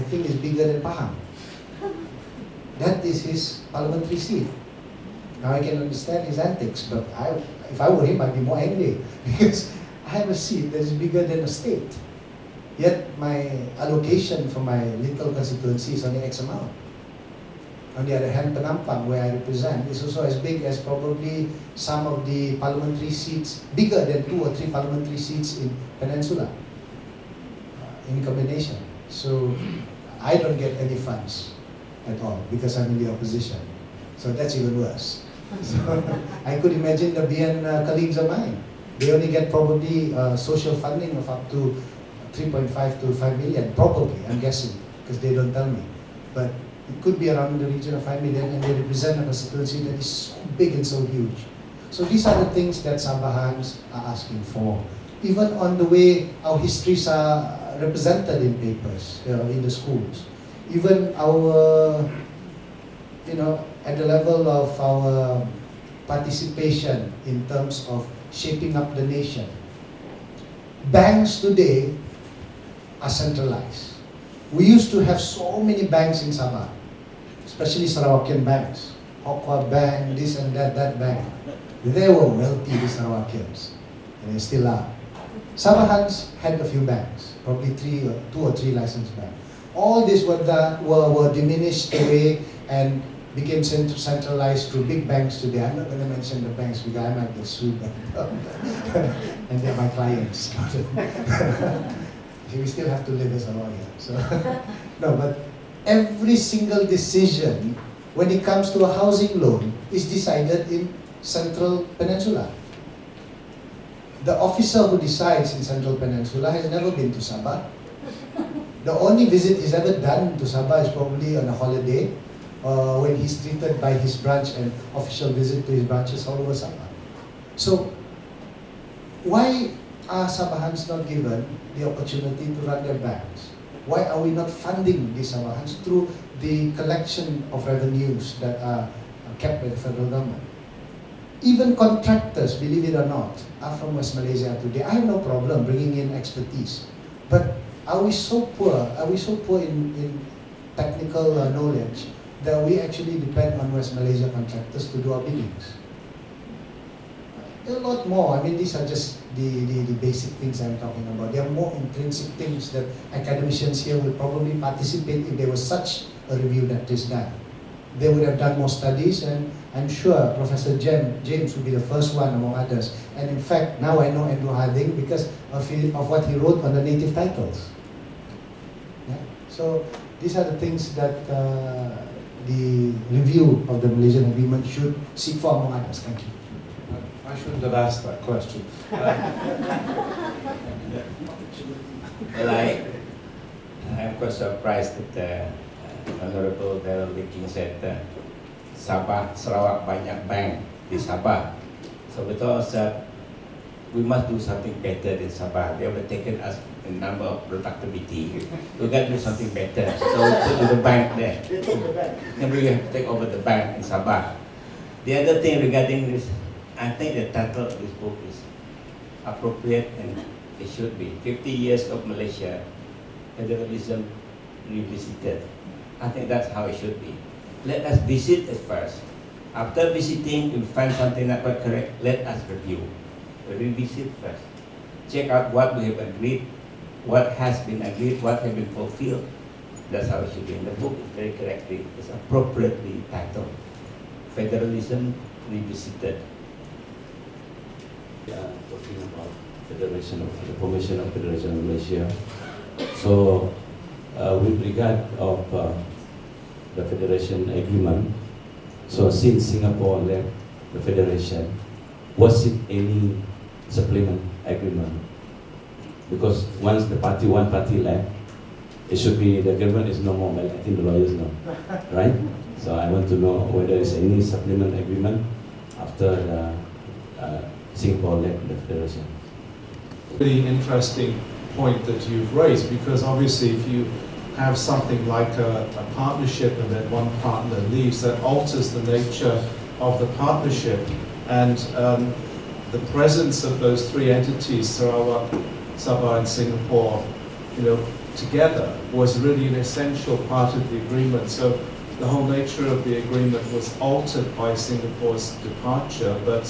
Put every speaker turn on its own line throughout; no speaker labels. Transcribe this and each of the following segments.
think is bigger than Pahang. That is his parliamentary seat. Now I can understand his antics, but if I were him, I'd be more angry because I have a seat that is bigger than a state. Yet my allocation for my little constituency is only X amount. On the other hand, Penampang, where I represent, is also as big as probably some of the parliamentary seats, bigger than 2 or 3 parliamentary seats in Peninsula, in combination. So I don't get any funds at all because I'm in the opposition. So that's even worse. So I could imagine the BN colleagues of mine. They only get probably social funding of up to 3.5 to 5 million, probably, I'm guessing, because they don't tell me. But it could be around the region of 5 million, and they represent a constituency that is so big and so huge. So these are the things that Sabahans are asking for. Even on the way our histories are represented in papers, in the schools. Even our, at the level of our participation in terms of shaping up the nation. Banks today are centralized. We used to have so many banks in Sabah, especially Sarawakian banks. Hokwa Bank, this and that bank. They were wealthy, the Sarawakians, and they still are. Sabahans had a few banks, probably 2 or 3 licensed banks. All these were diminished away and became centralized through big banks today. I'm not going to mention the banks because I might get sued and they're my clients. We still have to live as a lawyer. So no, but every single decision when it comes to a housing loan is decided in Central Peninsula. The officer who decides in Central Peninsula has never been to Sabah. The only visit he's ever done to Sabah is probably on a holiday, when he's treated by his branch and official visit to his branches all over Sabah. So, why are Sabahans not given the opportunity to run their banks? Why are we not funding these Sabahans through the collection of revenues that are kept by the federal government? Even contractors, believe it or not, are from West Malaysia today. I have no problem bringing in expertise. But are we so poor? Are we so poor in technical knowledge that we actually depend on West Malaysia contractors to do our buildings? There are a lot more. I mean, these are just the basic things I'm talking about. There are more intrinsic things that academicians here will probably participate if there was such a review that is done. They would have done more studies, and I'm sure Professor James would be the first one among others. And in fact, now I know Andrew Harding because of what he wrote on the native titles. Yeah? So these are the things that the review of the Malaysian agreement should seek for, among others. Thank you.
I shouldn't have asked that question.
Well, I'm quite surprised that Honorable Darell Leiking said Sabah, Sarawak banyak bank di Sabah. So because we must do something better than Sabah. They have taken us a number of productivity. We got to do something better. So we put the bank there. Then we have to take over the bank in Sabah. The other thing regarding this, I think the title of this book is appropriate and it should be 50 years of Malaysia, Federalism Revisited. I think that's how it should be. Let us visit it first. After visiting, if we find something not quite correct, let us review. Revisit first. Check out what we have agreed, what has been agreed, what has been fulfilled. That's how it should be. And the book is very correctly, it's appropriately titled. Federalism Revisited.
Talking about the formation of Federation of Malaysia. So, with regard of the Federation Agreement, so since Singapore left the Federation, was it any supplement agreement? Because once one party left, it should be the government is no more, but I think the lawyers know, right? So I want to know whether there is any supplement agreement after the Singapore left the Federation.
Really interesting point that you've raised, because obviously if you have something like a partnership and then one partner leaves, that alters the nature of the partnership, and the presence of those 3 entities, Sarawak, Sabah and Singapore, together was really an essential part of the agreement. So the whole nature of the agreement was altered by Singapore's departure, but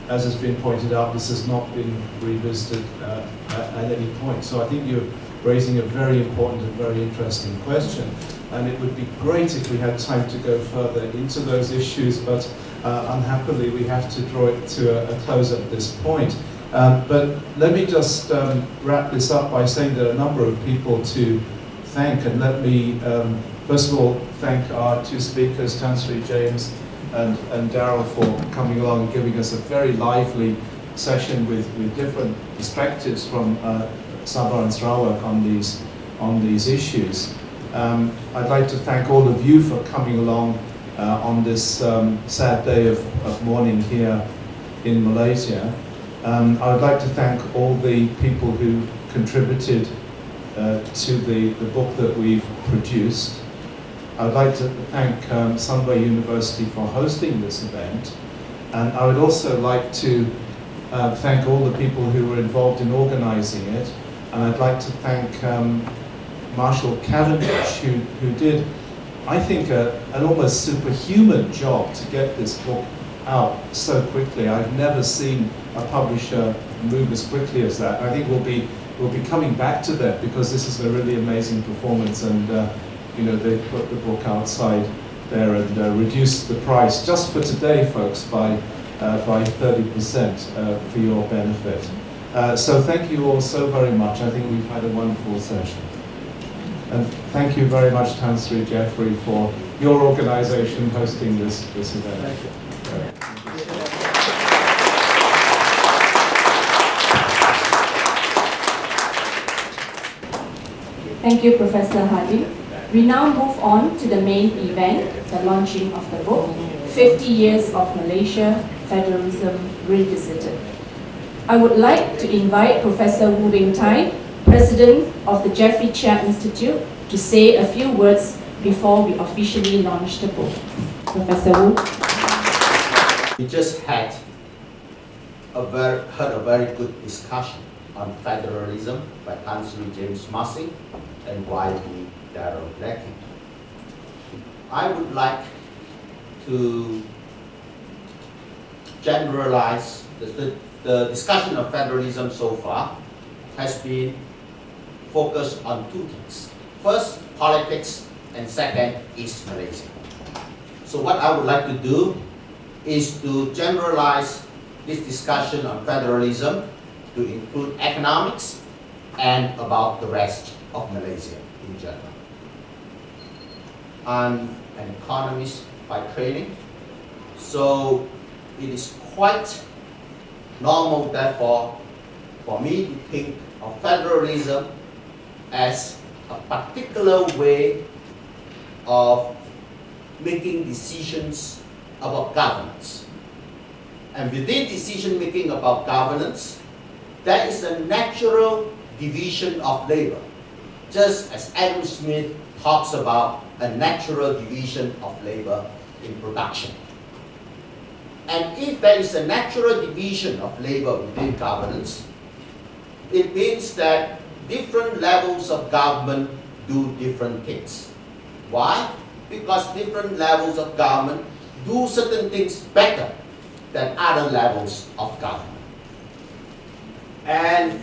as has been pointed out, this has not been revisited at any point. So I think you're raising a very important and very interesting question, and it would be great if we had time to go further into those issues, but unhappily we have to draw it to a close at this point. But let me just wrap this up by saying there are a number of people to thank, and let me first of all thank our two speakers, Tan Sri James and Darell, for coming along and giving us a very lively session with different perspectives from Sabah and Sarawak on these issues. I'd like to thank all of you for coming along on this sad day of mourning here in Malaysia. I would like to thank all the people who contributed to the book that we've produced. I would like to thank Sunway University for hosting this event, and I would also like to thank all the people who were involved in organizing it, and I'd like to thank Marshall Cavendish, who did, I think, an almost superhuman job to get this book out so quickly. I've never seen a publisher move as quickly as that. I think we'll be coming back to that because this is a really amazing performance, and you know, they put the book outside there and reduced the price just for today, folks, by 30% for your benefit. So thank you all so very much. I think we've had a wonderful session. And thank you very much, Tan Sri Jeffrey, for your organization hosting this event.
Thank you.
Thank you, Professor Hadi. We now move on to the main event, the launching of the book, 50 Years of Malaysia, Federalism Revisited. I would like to invite Professor Wu Beng Tai, President of the Jeffrey Chia Institute, to say a few words before we officially launch the book. Professor Wu.
We just heard a very good discussion on federalism by Tan Sri James Massing and YB Darell Leiking. I would like to generalize the discussion of federalism so far has been focused on two things. First, politics, and second is Malaysia. So what I would like to do is to generalize this discussion on federalism to include economics and about the rest of Malaysia in general. I'm an economist by training, so it is quite normal, therefore, for me to think of federalism as a particular way of making decisions about governance. And within decision making about governance, there is a natural division of labor, just as Adam Smith talks about a natural division of labor in production. And if there is a natural division of labor within governance, it means that different levels of government do different things. Why? Because different levels of government do certain things better than other levels of government. And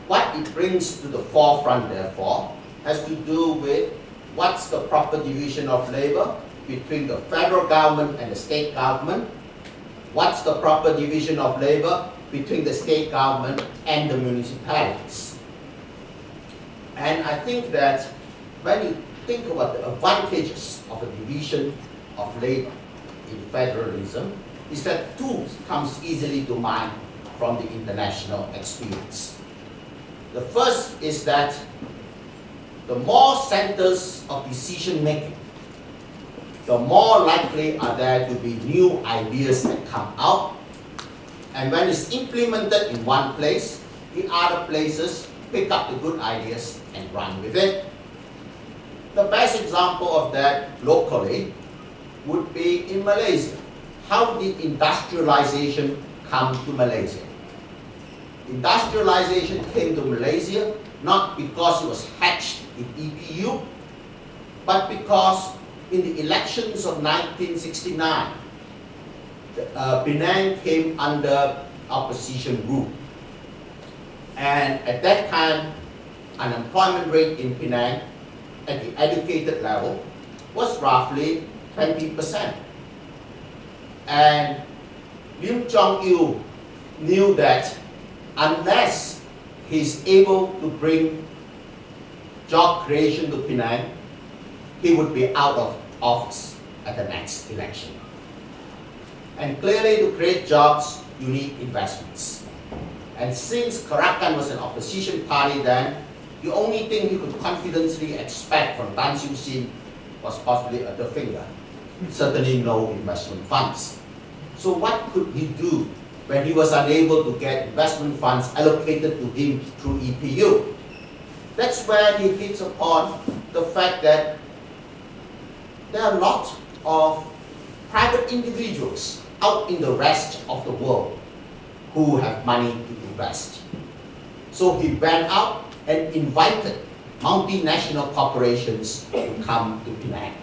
what it brings to the forefront, therefore, has to do with what's the proper division of labor between the federal government and the state government, what's the proper division of labor between the state government and the municipalities. And I think that when you think about the advantages of a division of labor in federalism, is that two comes easily to mind from the international experience. The first is that the more centers of decision making, the more likely are there to be new ideas that come out. And when it's implemented in one place, the other places pick up the good ideas and run with it. The best example of that locally would be in Malaysia. How did industrialization come to Malaysia? Industrialization came to Malaysia not because he was hatched in EPU, but because in the elections of 1969, Penang came under opposition rule. And at that time, unemployment rate in Penang at the educated level was roughly 20%. And Lim Jong-il knew that unless he's able to bring job creation to Penang, he would be out of office at the next election. And clearly, to create jobs, you need investments. And since Karakan was an opposition party then, the only thing you could confidently expect from Tan Siew Sin was possibly a finger. Certainly no investment funds. So what could he do when he was unable to get investment funds allocated to him through EPU? That's where he hits upon the fact that there are a lot of private individuals out in the rest of the world who have money to invest. So he went out and invited multinational corporations to come to Penang.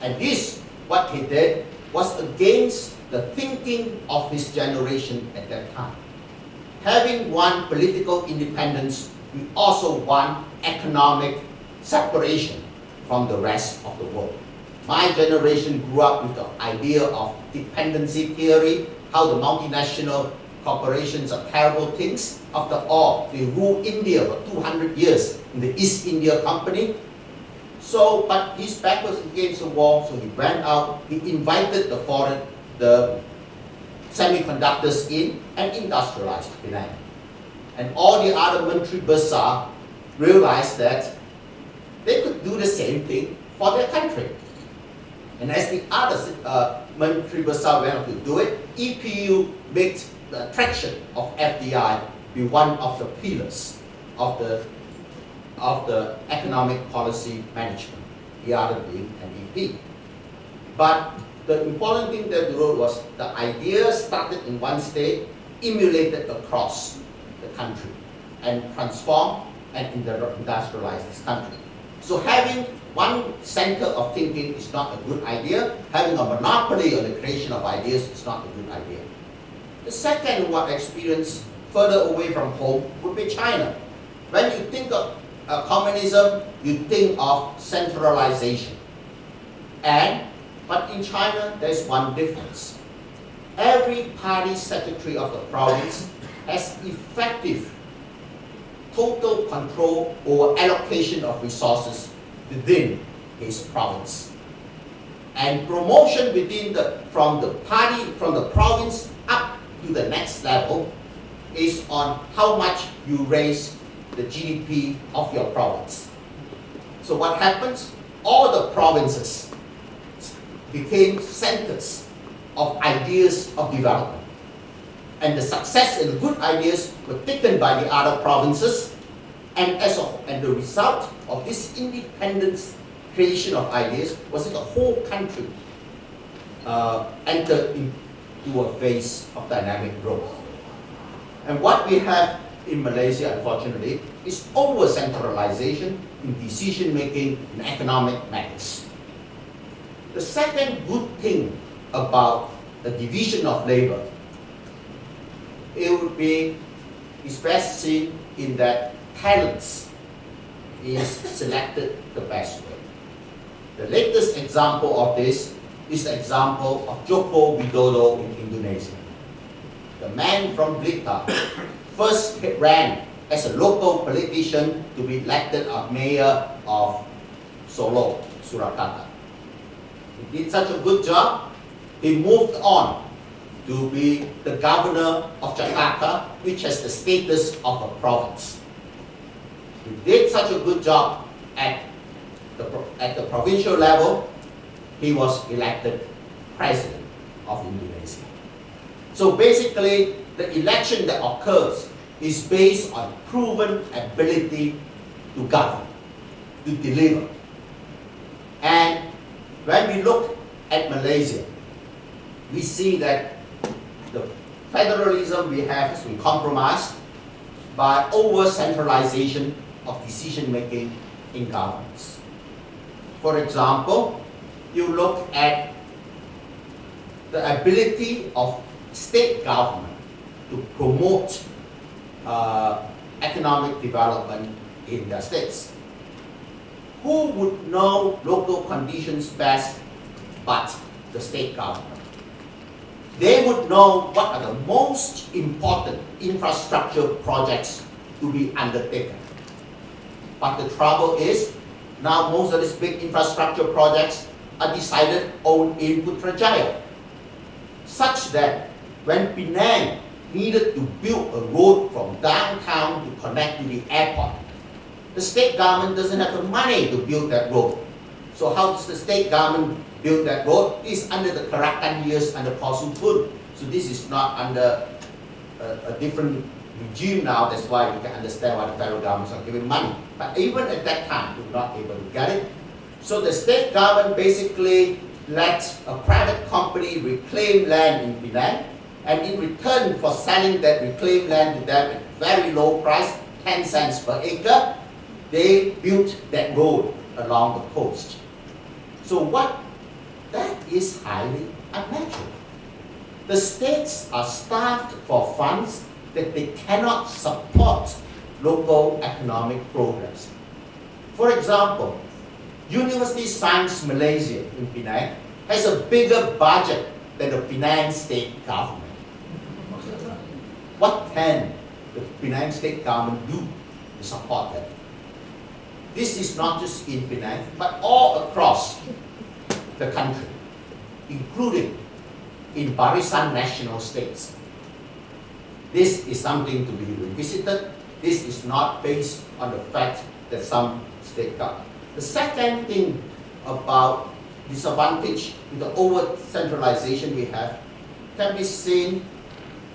And this, what he did, was against the thinking of his generation at that time. Having won political independence, we also want economic separation from the rest of the world. My generation grew up with the idea of dependency theory, how the multinational corporations are terrible things. After all, they ruled India for 200 years in the East India Company. So, but his back was against the wall, so he went out, he invited the semiconductors in and industrialized Penang. And all the other Menteri Besar realized that they could do the same thing for their country. And as the other Menteri Besar went on to do it, EPU made the attraction of FDI be one of the pillars of the economic policy management, the other being MEP. But the important thing that they wrote was the idea started in one state, emulated across the country, and transformed and industrialized this country. So having one center of thinking is not a good idea. Having a monopoly on the creation of ideas is not a good idea. The second experience further away from home would be China. When you think of communism, you think of centralization. But in China, there's one difference. Every party secretary of the province has effective total control over allocation of resources within his province. And promotion from the province up to the next level is on how much you raise the GDP of your province. So what happens? All the provinces became centers of ideas of development. And the success and the good ideas were taken by the other provinces, and the result of this independence creation of ideas was that the whole country entered into a phase of dynamic growth. And what we have in Malaysia, unfortunately, is over-centralization in decision-making in economic matters. The second good thing about the division of labor, is best seen in that talents is selected the best way. The latest example of this is the example of Joko Widodo in Indonesia. The man from Blitar first ran as a local politician to be elected as mayor of Solo, Surakarta. He did such a good job, he moved on to be the governor of Jakarta, which has the status of a province. He did such a good job at the provincial level, he was elected president of Indonesia. So basically, the election that occurs is based on proven ability to govern, to deliver. And when we look at Malaysia, we see that the federalism we have has been compromised, by over-centralization of decision-making in governments. For example, you look at the ability of state government to promote economic development in their states. Who would know local conditions best but the state government? They would know what are the most important infrastructure projects to be undertaken. But the trouble is, now most of these big infrastructure projects are decided on in Putrajaya, such that when Penang needed to build a road from downtown to connect to the airport, the state government doesn't have the money to build that road. So how does the state government build that road? It's under the Karakan years under Posupun. So this is not under a different regime now. That's why we can understand why the federal governments are giving money. But even at that time, we were not able to get it. So the state government basically let a private company reclaim land in Penang, and in return for selling that reclaimed land to them at very low price, 10 cents per acre, they built that road along the coast. So that is highly unnatural. The states are starved for funds that they cannot support local economic progress. For example, University Science Malaysia in Penang has a bigger budget than the Penang state government. What can the Penang state government do to support that? This is not just in Penang, but all across the country, including in Barisan national states. This is something to be revisited. This is not based on the fact that some state government. The second thing about disadvantage with the over-centralization we have can be seen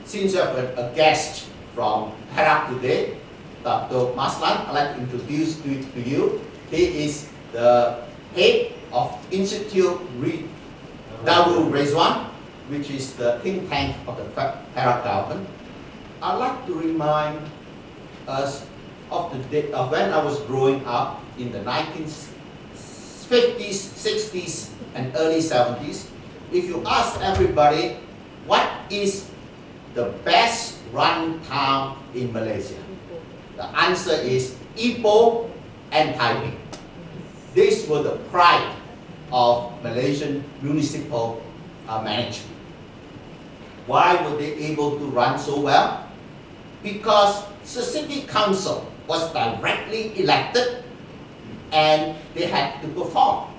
since you have a guest from Perak today, Dr. Maslan. I'd like to introduce to you. He is the head of Institute Darul Rizwan, which is the think tank of the Perak government. I'd like to remind us of the day of when I was growing up in the 1950s, 60s, and early 70s. If you ask everybody, what is the best run town in Malaysia? The answer is Ipoh and Taiping. These were the pride of Malaysian municipal management. Why were they able to run so well? Because the city council was directly elected and they had to perform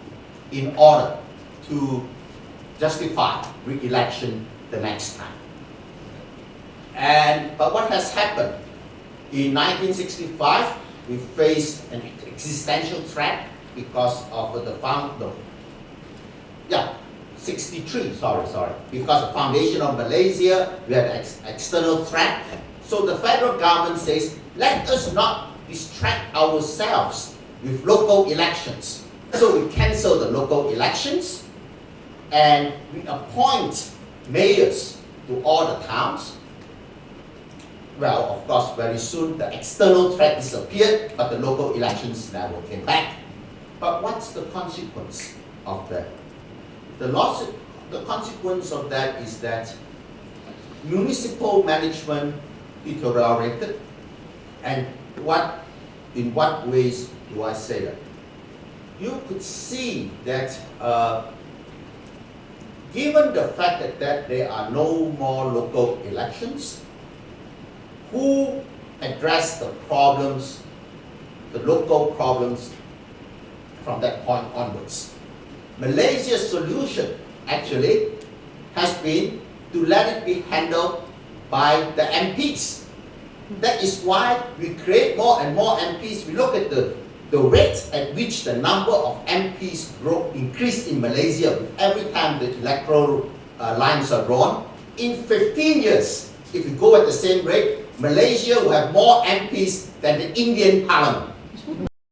in order to justify re-election the next time. But what has happened? In 1965, we faced an existential threat because of the 63, sorry. Because the foundation of Malaysia, we had an external threat. So the federal government says, let us not distract ourselves with local elections. So we cancel the local elections and we appoint mayors to all the towns. Well, of course, very soon the external threat disappeared, but the local elections never came back. But what's the consequence of that? The consequence of that is that municipal management deteriorated. And in what ways do I say that? You could see that given the fact that there are no more local elections, who address the problems, the local problems from that point onwards? Malaysia's solution actually has been to let it be handled by the MPs. That is why we create more and more MPs. We look at the rate at which the number of MPs increase in Malaysia with every time the electoral lines are drawn. In 15 years, if you go at the same rate, Malaysia will have more MPs than the Indian Parliament.